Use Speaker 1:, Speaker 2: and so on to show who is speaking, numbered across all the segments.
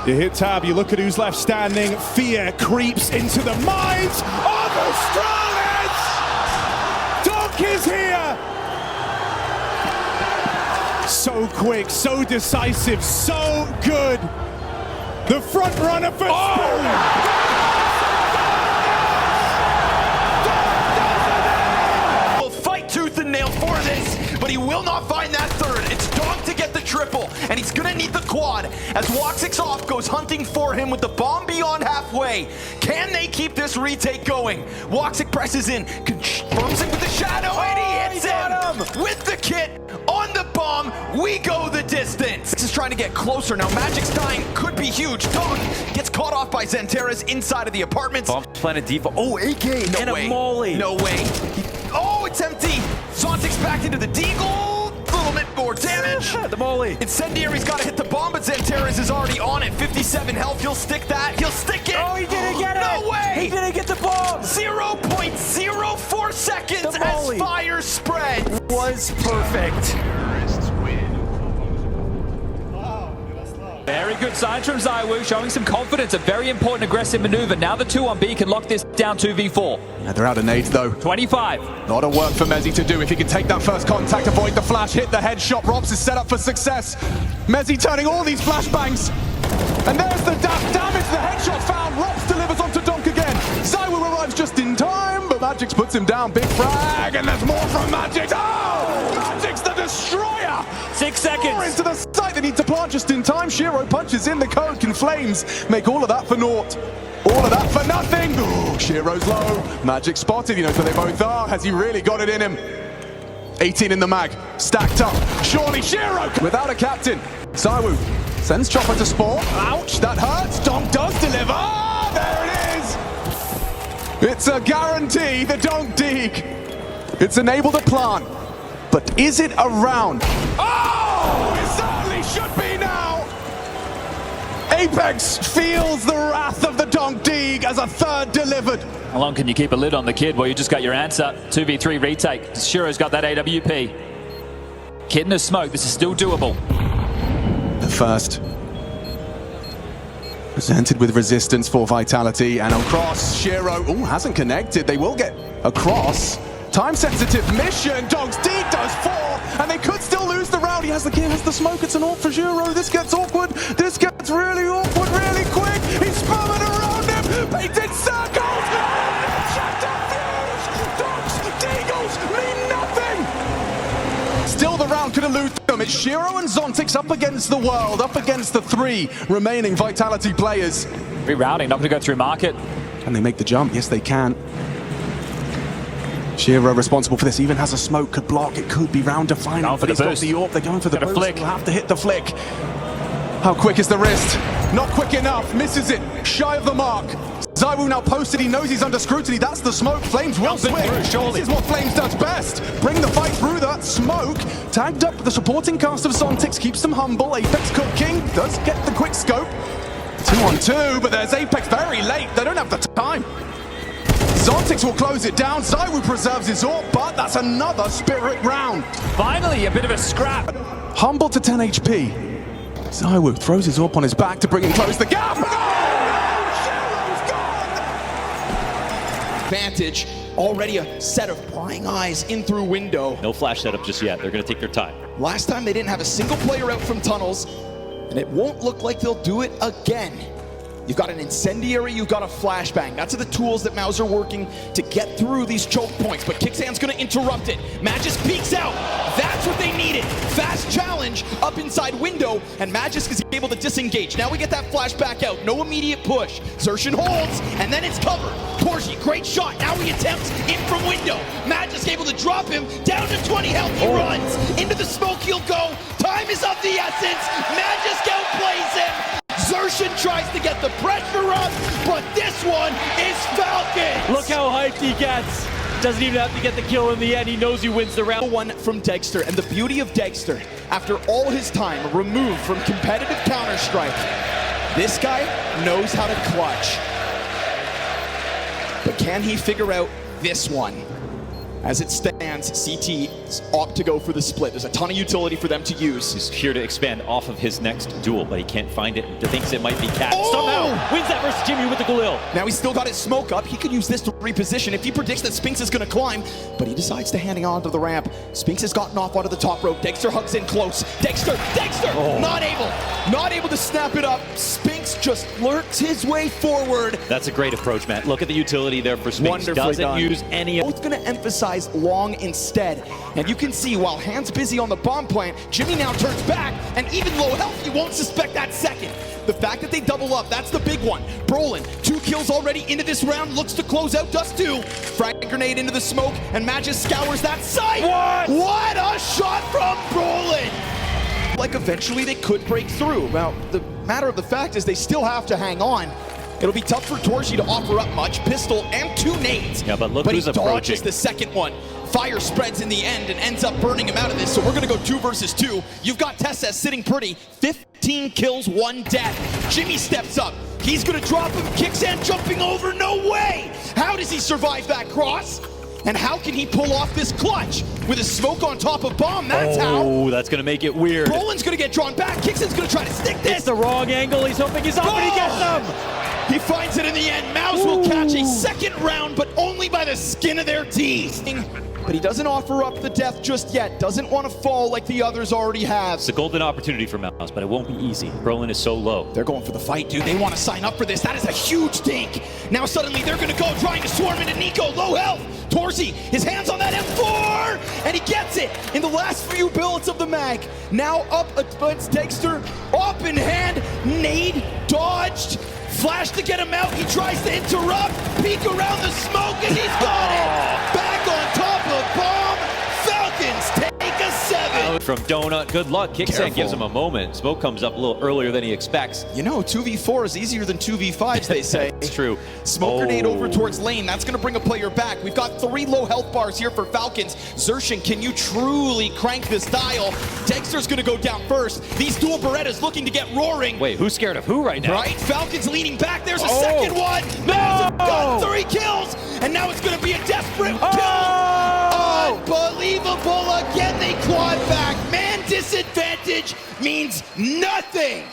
Speaker 1: You hit tab, you look at who's left standing. Fear creeps into the minds of Australians! Donk is here! So quick, so decisive, so good. The front runner for
Speaker 2: Will fight tooth and nail for this, but he will not find that third. It's Donk to get the triple, and he's gonna need the quad as Woxic's off goes hunting for him with the bomb beyond halfway. Can they keep this retake going? Woxic presses in, confirms it with the shadow, and he hits him with the kit on the bomb. We go the distance. This is trying to get closer now. Magic's dying could be huge. Donk gets caught off by Xanteras inside of the apartments.
Speaker 3: Bomb planted deep. Oh, AK
Speaker 2: No
Speaker 3: and
Speaker 2: way.
Speaker 3: a molly.
Speaker 2: No way. Oh, it's empty. Zontic's back into the deagle. Little bit more damage.
Speaker 3: The molly.
Speaker 2: Incendiary's got to hit the bomb, but Xanteras is already on it. 57 health. He'll stick that. He'll stick it.
Speaker 3: Oh, he didn't get it.
Speaker 2: No way.
Speaker 3: He didn't get the bomb.
Speaker 2: 0.04 seconds
Speaker 3: The molly
Speaker 2: as fire spreads.
Speaker 3: was perfect.
Speaker 4: Very good signs from ZywOo, showing some confidence. A very important aggressive maneuver. Now the 2 on B can lock this down 2v4.
Speaker 1: Yeah, they're out of nades though.
Speaker 4: 25.
Speaker 1: Lot of work for Mezzi to do if he can take that first contact, avoid the flash, hit the headshot. Robs is set up for success. Mezzi turning all these flashbangs. And there's the damage, the headshot found. Robs delivers onto Donk again. ZywOo arrives just in time, but Magix puts him down. Big frag, and there's more from Magix. Oh! Magix the destroyer!
Speaker 4: 6
Speaker 1: More
Speaker 4: seconds.
Speaker 1: into the site they need to plant just in time. Shiro punches in the code. Can Flames make all of that for naught? All of that for nothing. Ooh, Shiro's low. Magix spotted. He knows where they both are. Has he really got it in him? 18 in the mag. Stacked up. Surely Shiro without a captain. ZywOo sends Chopper to spawn. Ouch, that hurts. Donk does deliver. There it is. It's a guarantee, the Donk Deeg. It's enabled a plant. But is it a round? Oh, it certainly should be now. Apex feels the wrath of the Donk Deeg as a third delivered.
Speaker 4: How long can you keep a lid on the kid? Well, you just got your answer. 2v3 retake. Shiro's got that AWP. Kid in the smoke. This is still doable.
Speaker 1: The first. Presented with resistance for Vitality and across. Shiro, hasn't connected. They will get across. Time-sensitive mission. Dogs Deeg does 4, and they could still lose the round. He has the kill, has the smoke. It's an AWP for Shiro. This gets awkward. This gets really awkward, really quick. He's spinning around him. Painted circles. Dogs Deagles mean nothing. Still the round could elude them. It's Shiro and Zontix up against the world, up against the 3 remaining Vitality players.
Speaker 4: Rerouting, not going to go through market.
Speaker 1: Can they make the jump? Yes, they can. Shiro responsible for this, even has a smoke, could block, it could be round defining.
Speaker 4: Going for the boost.
Speaker 1: The AWP, they're going for the boost.
Speaker 4: Flick.
Speaker 1: They'll have to hit the flick. How quick is the wrist? Not quick enough, misses it, shy of the mark. ZywOo now posted, he knows he's under scrutiny, that's the smoke. Flames will swing. This is what Flames does best. Bring the fight through that smoke. Tagged up the supporting cast of Zontix, keeps them humble. Apex cooking, does get the quick scope. 2 on 2, but there's Apex very late, they don't have the time. Zontix will close it down. ZywOo preserves his AWP, but that's another Spirit round.
Speaker 4: Finally, a bit of a scrap.
Speaker 1: Humble to 10 HP. ZywOo throws his AWP on his back to bring him close the gap. Shiro's gone!
Speaker 2: Advantage. Already a set of prying eyes in through window.
Speaker 5: No flash setup just yet. They're going to take their time.
Speaker 2: Last time they didn't have a single player out from tunnels, and it won't look like they'll do it again. You've got an incendiary, you've got a flashbang. That's the tools that Maus are working to get through these choke points, but Kicksan's gonna interrupt it. Magis peeks out. That's what they needed. Fast challenge up inside window, and Magis is able to disengage. Now we get that flashback out. No immediate push. Xerxin holds, and then it's covered. Torji, great shot. Now he attempts in from window. Magis able to drop him down to 20 health. He runs into the smoke. He'll go. Time is of the essence. Magis outplays him. Xerxin tries to get the pressure up, but this one is Falcons.
Speaker 5: Look how hyped he gets. Doesn't even have to get the kill in the end. He knows he wins the round.
Speaker 2: One from Dexter, and the beauty of Dexter, after all his time removed from competitive Counter-Strike, this guy knows how to clutch. But can he figure out this one? As it stands, CT opt to go for the split. There's a ton of utility for them to use.
Speaker 6: He's here to expand off of his next duel, but he can't find it. He thinks it might be Cat.
Speaker 5: Somehow wins that versus Jimmy with the Galil.
Speaker 2: Now he's still got his smoke up. He could use this to reposition if he predicts that Spinks is going to climb, but he decides to hang on to the ramp. Spinks has gotten off onto the top rope. Dexter hugs in close. Dexter! Not able to snap it up. Spinks just lurks his way forward.
Speaker 6: That's a great approach, Matt. Look at the utility there for Spinks.
Speaker 2: Wonderfully
Speaker 6: Doesn't
Speaker 2: done.
Speaker 6: use any.
Speaker 2: Both going to emphasize long instead. And you can see while Hand's busy on the bomb plant, Jimmy now turns back, and even low health, you won't suspect that second. The fact that they double up, that's the big one. Brolin, 2 kills already into this round, looks to close out, does 2. Frag grenade into the smoke, and Magis scours that site. What a shot from Brolin! Like eventually they could break through. Now, the matter of the fact is they still have to hang on. It'll be tough for Torji to offer up much. Pistol and 2 nades.
Speaker 6: Yeah, but look who's
Speaker 2: he dodges
Speaker 6: approaching.
Speaker 2: the second one. Fire spreads in the end and ends up burning him out of this. So we're going to go 2 versus 2. You've got Tessa sitting pretty. 15 kills, 1 death. Jimmy steps up. He's going to drop him. Kicksand jumping over. No way! How does he survive that cross? And how can he pull off this clutch? With a smoke on top of bomb, that's how.
Speaker 6: Oh, that's going to make it weird.
Speaker 2: Brolin's going to get drawn back. Kicksand's going to try to stick this.
Speaker 5: It's the wrong angle. He's hoping he's off, and he gets them.
Speaker 2: He finds it in the end. Mouse will catch a second round, but only by the skin of their teeth. But he doesn't offer up the death just yet. Doesn't want to fall like the others already have.
Speaker 6: It's a golden opportunity for Mouse, but it won't be easy. Brolin is so low.
Speaker 2: They're going for the fight, dude. They want to sign up for this. That is a huge dink. Now suddenly they're going to go trying to swarm into Nico. Low health. Torsi, his hands on that M4, and he gets it in the last few bullets of the mag. Now up against Dexter, up in hand, nade dodged, flash to get him out. He tries to interrupt, peek around the smoke, and he's got it. Back on top of bomb. Falcons take a 7.
Speaker 6: From Donut, good luck. Kicksand gives him a moment. Smoke comes up a little earlier than he expects.
Speaker 2: You know, 2v4 is easier than 2v5s, they say.
Speaker 6: It's true.
Speaker 2: Smoke grenade over towards lane. That's going to bring a player back. We've got 3 low health bars here for Falcons. Zershin, can you truly crank this dial? Dexter's going to go down first. These dual Berettas looking to get roaring.
Speaker 6: Wait, who's scared of who right now?
Speaker 2: Right? Falcons leaning back. There's a second one. Mavs got 3 kills. And now it's going to be a desperate kill. Unbelievable. Again, they clawed back. Man disadvantage means nothing.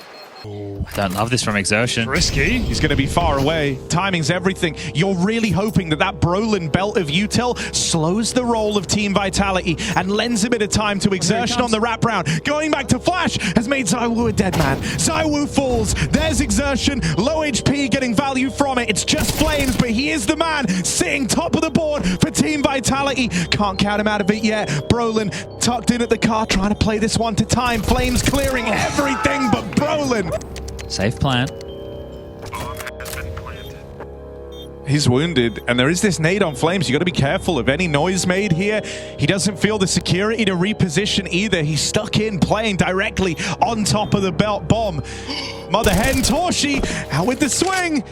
Speaker 4: Don't love this from Exertion.
Speaker 7: Risky. He's going to be far away. Timing's everything. You're really hoping that that Brolin belt of util slows the roll of Team Vitality and lends a bit of time to Exertion on the wraparound. Going back to Flash has made ZywOo a dead man. ZywOo falls. There's Exertion. Low HP getting value from it. It's just Flames, but he is the man sitting top of the board for Team Vitality. Can't count him out of it yet. Brolin tucked in at the car trying to play this one to time. Flames clearing everything but Brolin.
Speaker 4: Safe plant.
Speaker 7: He's wounded, and there is this nade on Flames. You got to be careful of any noise made here. He doesn't feel the security to reposition either. He's stuck in, playing directly on top of the belt bomb. Mother Hen, Torshi, out with the swing.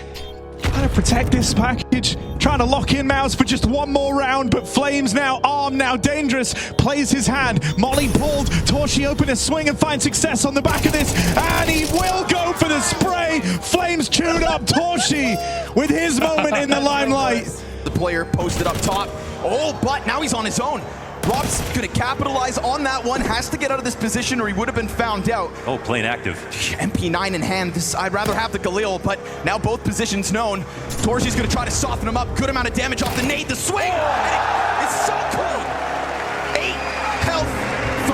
Speaker 7: Trying to protect this package. Trying to lock in Mouse for just one more round, but Flames now armed, now dangerous. Plays his hand. Molly pulled. Torshi open a swing and find success on the back of this. And he will go for the spray. Flames chewed up Torshi with his moment in the limelight.
Speaker 2: The player posted up top. Oh, but now he's on his own. Rob's going to capitalize on that one. Has to get out of this position or he would have been found out.
Speaker 3: Oh, playing active.
Speaker 2: MP9 in hand. I'd rather have the Galil, but now both positions known. Torshi's going to try to soften him up. Good amount of damage off the nade. The swing. It's so clean. 8 health,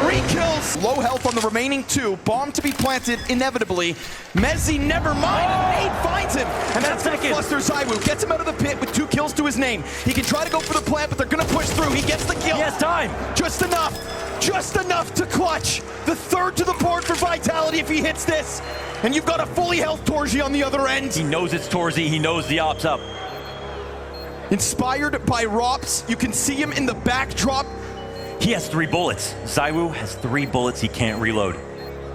Speaker 2: 3 kills. Low health on the remaining 2. Bomb to be planted inevitably. Mezzi, never mind. And nade finds him. And that's going to fluster ZywOo. Gets him out of the pit with 2 kills to his name. He can try to go for the plant, but they're going to push through. He gets the kill.
Speaker 5: He has time.
Speaker 2: Just enough to clutch. The 3rd to the board for Vitality if he hits this. And you've got a fully health Torji on the other end.
Speaker 3: He knows it's Torzi. He knows the op's up.
Speaker 2: Inspired by Rops, you can see him in the backdrop.
Speaker 3: He has 3 bullets. ZywOo has 3 bullets he can't reload.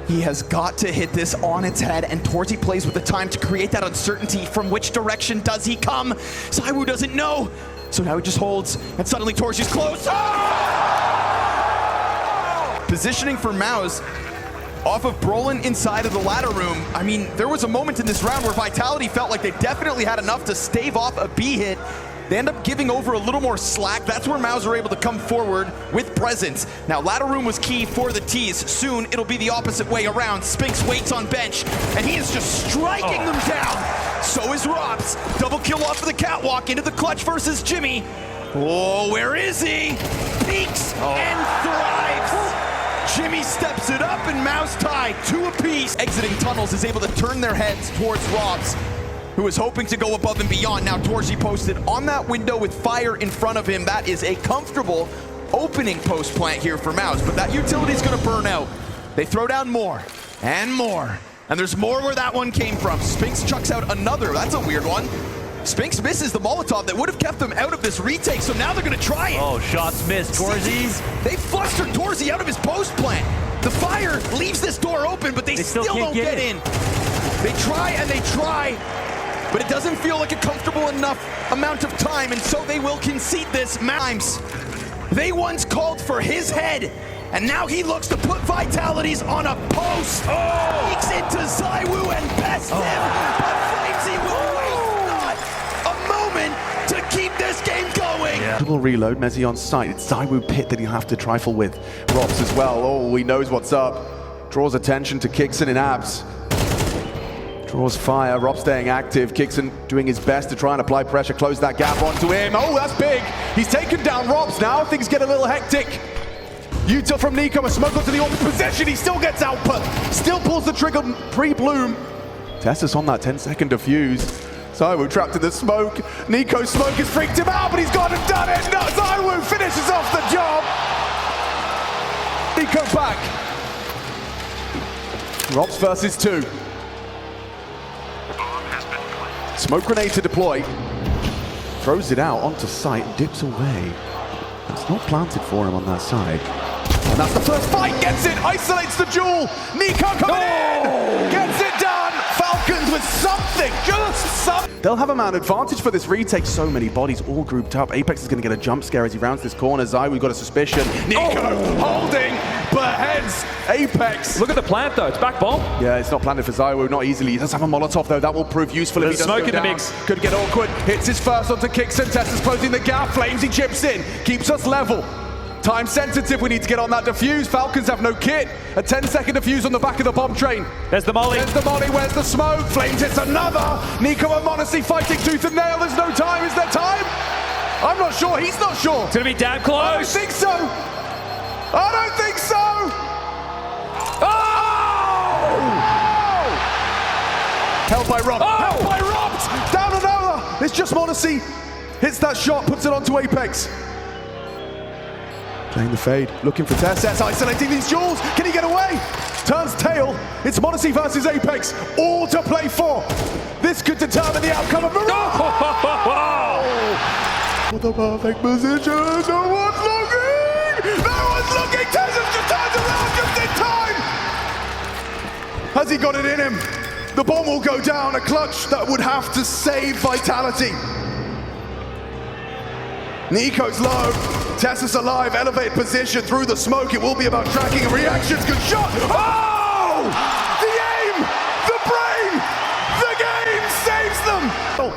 Speaker 2: He has got to hit this on its head, and Torzi plays with the time to create that uncertainty. From which direction does he come? ZywOo doesn't know. So now he just holds, and suddenly Torji's close. Oh! Positioning for Maus off of Brolin inside of the ladder room. I mean, there was a moment in this round where Vitality felt like they definitely had enough to stave off a B hit. they end up giving over a little more slack. That's where Mauser are able to come forward with presence. Now, ladder room was key for the T's. Soon, it'll be the opposite way around. Spinks waits on bench, and he is just striking them down. So is Robs. Double kill off of the catwalk into the clutch versus Jimmy. Oh, where is he? Peaks and thrives. Jimmy steps it up, and Mouse tied 2 apiece. Exiting tunnels is able to turn their heads towards Robs, who is hoping to go above and beyond. Now Torsi posted on that window with fire in front of him. That is a comfortable opening post plant here for Mouse, but that utility is going to burn out. They throw down more and more, and there's more where that one came from. Spinks chucks out another. That's a weird one. Spinks misses the Molotov that would have kept them out of this retake, so now they're going to try it.
Speaker 3: Oh, shots missed. Torsi.
Speaker 2: They flustered Torsi out of his post plant. The fire leaves this door open, but they still don't get in. They try and they try, but it doesn't feel like a comfortable enough amount of time, and so they will concede this. Mimes, they once called for his head, and now he looks to put Vitalities on a post. Leaks into Zywoo and bests him, but Flamesy will waste not a moment to keep this game going.
Speaker 1: Double reload, Mezzy on site. It's Zywoo Pit that he'll have to trifle with. Robs as well. Oh, he knows what's up. Draws attention to Kixon and Abs. Draws fire, Rob staying active, Kixon doing his best to try and apply pressure, close that gap onto him. Oh, that's big. He's taken down Robs now, things get a little hectic. Util from Nico, a smoke onto the open position, he still gets output, still pulls the trigger pre-bloom. Tessus on that 10-second defuse. Zywoo trapped in the smoke. Nico's smoke has freaked him out, but he's gone and done it. No, Zywoo finishes off the job. Nico back. Robs versus 2. Smoke grenade to deploy. Throws it out onto site, dips away. It's not planted for him on that side. And that's the first fight, gets it, isolates the duel. Nico coming in, gets it done. Falcons with something, just something. They'll have a man advantage for this retake. So many bodies all grouped up. Apex is going to get a jump scare as he rounds this corner. Zywoo got a suspicion. Nico holding, but heads Apex.
Speaker 6: Look at the plant though, it's back bomb.
Speaker 1: Yeah, it's not planted for Zywoo, not easily. He does have a Molotov though, that will prove useful if he does
Speaker 6: smoke
Speaker 1: go
Speaker 6: in the
Speaker 1: down.
Speaker 6: mix.
Speaker 1: Could get awkward, hits his first onto Kixon. Tessa's closing the gap, Flames, he chips in, keeps us level. Time sensitive, we need to get on that defuse. Falcons have no kit. A 10-second defuse on the back of the bomb train.
Speaker 6: There's the molly.
Speaker 1: There's the molly, where's the smoke? Flames hits another. Nico and Monacy fighting tooth and nail. There's no time, is there time? I'm not sure, he's not sure.
Speaker 6: It's gonna be damn close.
Speaker 1: I don't think so. I don't think so. Held by Rob. Held by Rob. Down another. It's just Monacy. Hits that shot, puts it onto Apex. Playing the fade, looking for Tess, isolating these duels. Can he get away? Turns tail. It's Monacy versus Apex. All to play for. This could determine the outcome of Mirage. For the perfect position. No one's looking. No one's looking. Tess just turns around just in time. Has he got it in him? The bomb will go down. A clutch that would have to save Vitality. Nico's low, Tessus alive, elevated position through the smoke. It will be about tracking and reactions. Good shot. Oh! The aim, the brain, the game saves them. Oh.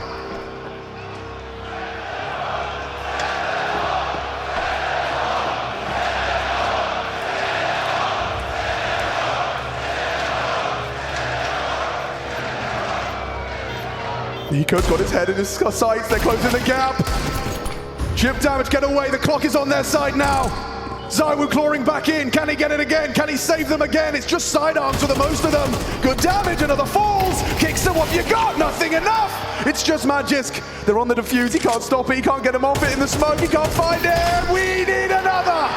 Speaker 1: Nico's got his head in his sights. They're closing the gap. Chip damage, get away, the clock is on their side now. Zywoo clawing back in, can he get it again? Can he save them again? It's just sidearms for the most of them. Good damage, another falls. Kicks them, what you got? Nothing enough. It's just Magisk. They're on the defuse, he can't stop it, he can't get him off it in the smoke, he can't find it. We need another.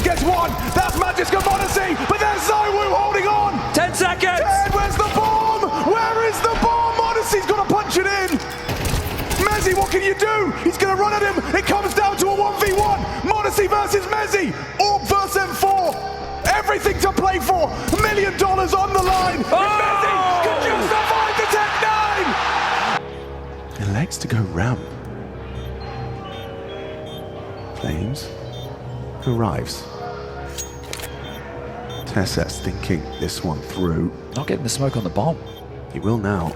Speaker 1: Gets one, that's Magisk and Monacy, but there's Zywoo holding on.
Speaker 6: 10 seconds.
Speaker 1: 10, where's the bomb? Where is the bomb? Monacy's got to punch it in. Mezzy, what can you do? He's going to run at him. It comes down to a 1v1. Monacy versus Mezzy. Orb versus M4. Everything to play for. $1 million on the line. If Mezzy can just survive the Tech 9. Elects to go ramp. Flames arrives. Tess's thinking this one through.
Speaker 4: Not getting the smoke on the bomb.
Speaker 1: He will now.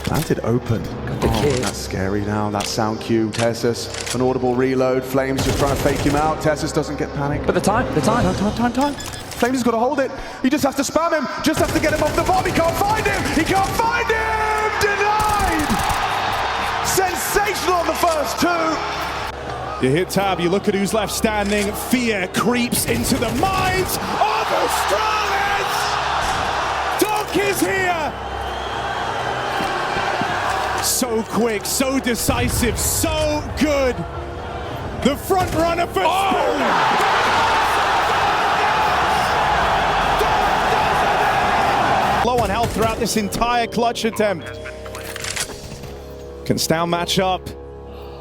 Speaker 1: Planted open. Oh, that's scary now. That sound cue. Tessus, an audible reload. Flames just trying to fake him out. Tessus doesn't get panicked.
Speaker 4: But the time.
Speaker 1: Time. Flames has got to hold it. He just has to spam him. Just has to get him off the bomb. He can't find him. He can't find him. Denied. Sensational on the first two.
Speaker 7: You hit tab, you look at who's left standing. Fear creeps into the minds of Astralis. Donk is here. So quick, so decisive, so good. The front runner for low on health throughout this entire clutch attempt. Can Stown match up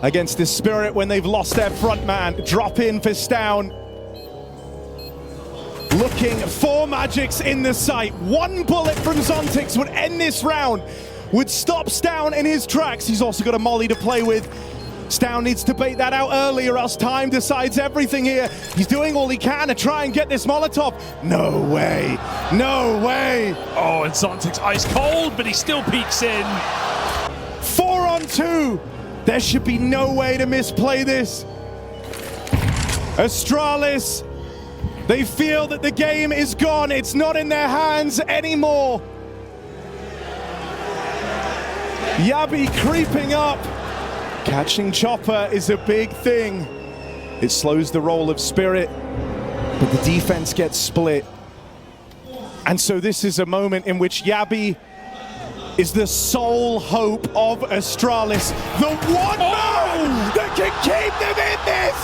Speaker 7: against this Spirit when they've lost their front man? Drop in for Stown. Looking for Magics in the sight. One bullet from Zontix would end this round, would stop Stown in his tracks. He's also got a molly to play with. Stown needs to bait that out early or else time decides everything here. He's doing all he can to try and get this Molotov. No way. No way.
Speaker 8: Oh, and Zontix ice cold, but he still peeks in.
Speaker 7: 4 on 2. There should be no way to misplay this. Astralis, they feel that the game is gone. It's not in their hands anymore. Yabi creeping up. Catching Chopper is a big thing. It slows the roll of Spirit, but the defense gets split. And so this is a moment in which Yabi is the sole hope of Astralis. The one man that can keep them in this!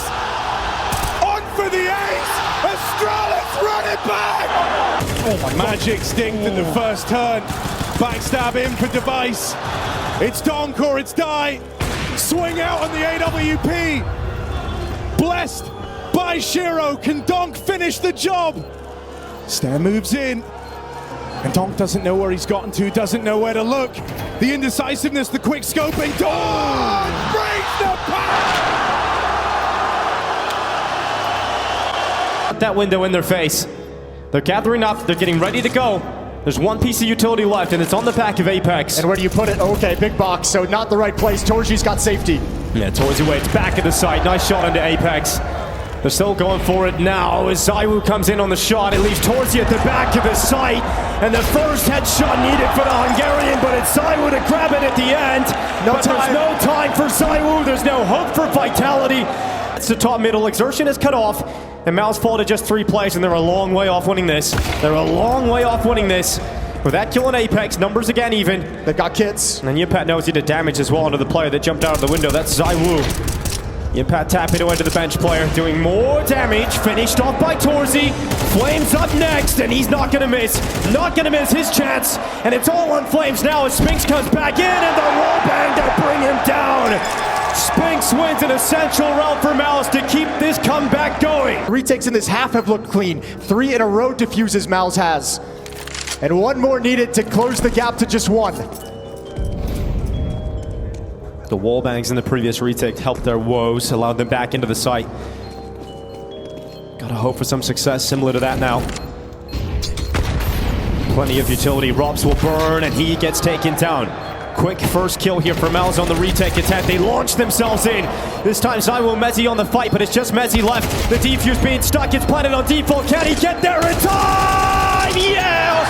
Speaker 7: On for the ace! Astralis running back! Oh my Magic stinked in the first turn. Backstab in for Device. It's Donk or it's die. Swing out on the AWP. Blessed by Shiro. Can Donk finish the job? Stair moves in. And Donk doesn't know where he's gotten to, doesn't know where to look. The indecisiveness, the quick scoping. Donk breaks the pack!
Speaker 5: That window in their face. They're gathering up, they're getting ready to go. There's one piece of utility left, and it's on the back of Apex.
Speaker 9: And where do you put it? Okay, big box, so not the right place. Torji's got safety.
Speaker 5: Yeah, Torji waits back of the site. Nice shot into Apex. They're still going for it now as Zaiwu comes in on the shot. It leaves Torji at the back of the site. And the first headshot needed for the Hungarian, but it's Zaiwu to grab it at the end. There's no time for Zaiwu. There's no hope for Vitality. It's the top middle. Exertion is cut off. And Mao's fall to just 3 plays, and they're a long way off winning this. They're a long way off winning this. With that kill on Apex, numbers again even.
Speaker 9: They've got kits.
Speaker 5: And then Yimpat knows he did damage as well onto the player that jumped out of the window. That's Zaiwu. Yimpat tapping away to the bench player, doing more damage. Finished off by Torzi. Flames up next, and he's not gonna miss. Not gonna miss his chance. And it's all on Flames now as Spinks comes back in, and the wall bang to bring him down. Spinks wins an essential round for Malice to keep this comeback going.
Speaker 9: Retakes in this half have looked clean. 3 in a row defuses Mal's has. And one more needed to close the gap to just 1.
Speaker 5: The wall bangs in the previous retake helped their woes, allowed them back into the site. Gotta hope for some success similar to that now. Plenty of utility. Robs will burn, and he gets taken down. Quick first kill here for Malz on the retake attack. They launch themselves in. This time Zaiwu Mezzi on the fight, but it's just Mezzi left. The defuse being stuck. It's planted on default. Can he get there in time? Yeah!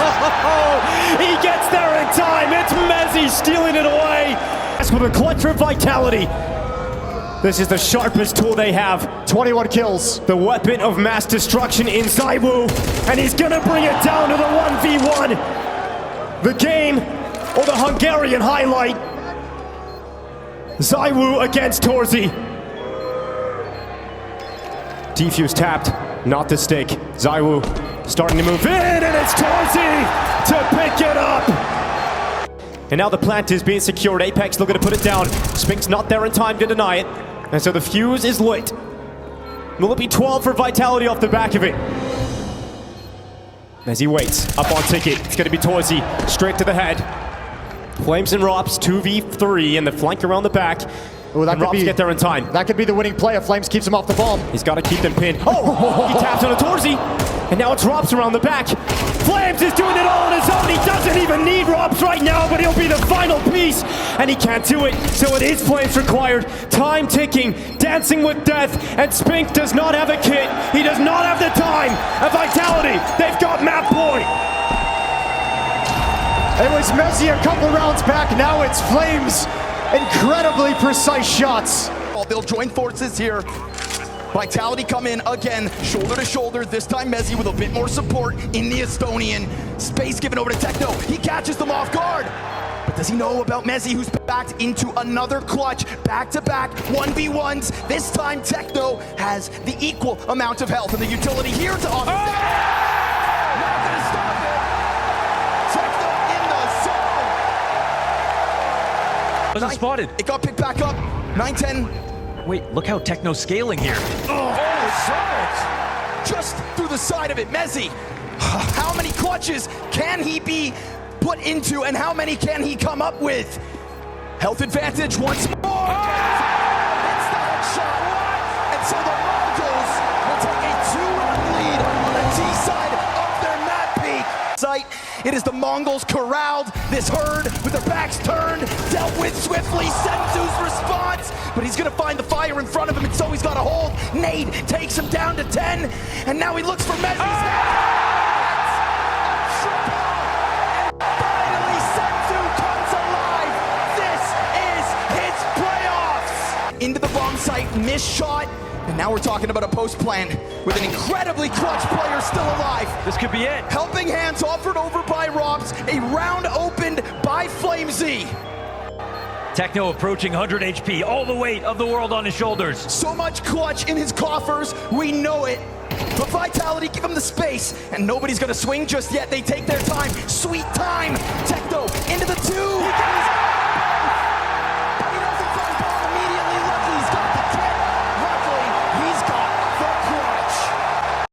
Speaker 5: Oh, he gets there in time. It's Mezzi stealing it away. That's with a clutch for Vitality. This is the sharpest tool they have.
Speaker 9: 21 kills.
Speaker 5: The weapon of mass destruction in Zaiwu. And he's gonna bring it down to the 1v1. The game or the Hungarian highlight. Zaiwu against Torzi. Defuse tapped, not the stake. Zaiwu starting to move in, and it's Torzi to pick it up. And now the plant is being secured. Apex looking to put it down. Spink's not there in time to deny it. And so the fuse is lit. Will it be 12 for Vitality off the back of it? As he waits, up on ticket, it's gonna be Torzi, straight to the head. Flames and Rops, 2v3, and the flank around the back.
Speaker 9: Ooh, that
Speaker 5: and Rops get there in time.
Speaker 9: That could be the winning play if Flames keeps him off the bomb.
Speaker 5: He's got to keep them pinned. Oh, he taps on a Torzi, and now it's Rops around the back. Flames is doing it all on his own. He doesn't even need Rops. drops right now, but he'll be the final piece, and he can't do it, so it is Flames required. Time ticking, dancing with death, and Spink does not have a kit. He does not have the time. A Vitality, they've got map point.
Speaker 9: It was Messi a couple rounds back, now it's Flames. Incredibly precise shots.
Speaker 2: They'll join forces here. Vitality come in again, shoulder to shoulder. This time Messi with a bit more support in the Estonian. Space given over to Techno. He catches them off guard. But does he know about Messi, who's backed into another clutch, back-to-back 1v1s? This time Techno has the equal amount of health, and the utility here to offset. Not gonna stop it. Techno in the zone.
Speaker 3: Wasn't spotted.
Speaker 2: It got picked back up. 9-10.
Speaker 3: Wait, look how Techno's scaling here.
Speaker 2: Oh, just through the side of it. Messi, how many clutches can he be put into, and how many can he come up with? Health advantage once more. It's the headshot. And so the Mongols will take a 2-run lead on the T side of their map peak. It is the Mongols corralled, this herd with their backs turned, dealt with swiftly. Senzu's response, but he's gonna find the fire in front of him, and so he's got a hold. Nade takes him down to 10, and now he looks for Messi's head. And finally, Senzu comes alive. This is his playoffs. Into the bomb site, missed shot. And now we're talking about a post plan with an incredibly clutch player still alive.
Speaker 3: This could be it.
Speaker 2: Helping hands offered over by Robs. A round opened by Flamesy.
Speaker 3: Techno approaching 100 HP, all the weight of the world on his shoulders.
Speaker 2: So much clutch in his coffers, we know it. But Vitality, give him the space, and nobody's gonna swing just yet. They take their time, sweet time. Techno into the 2.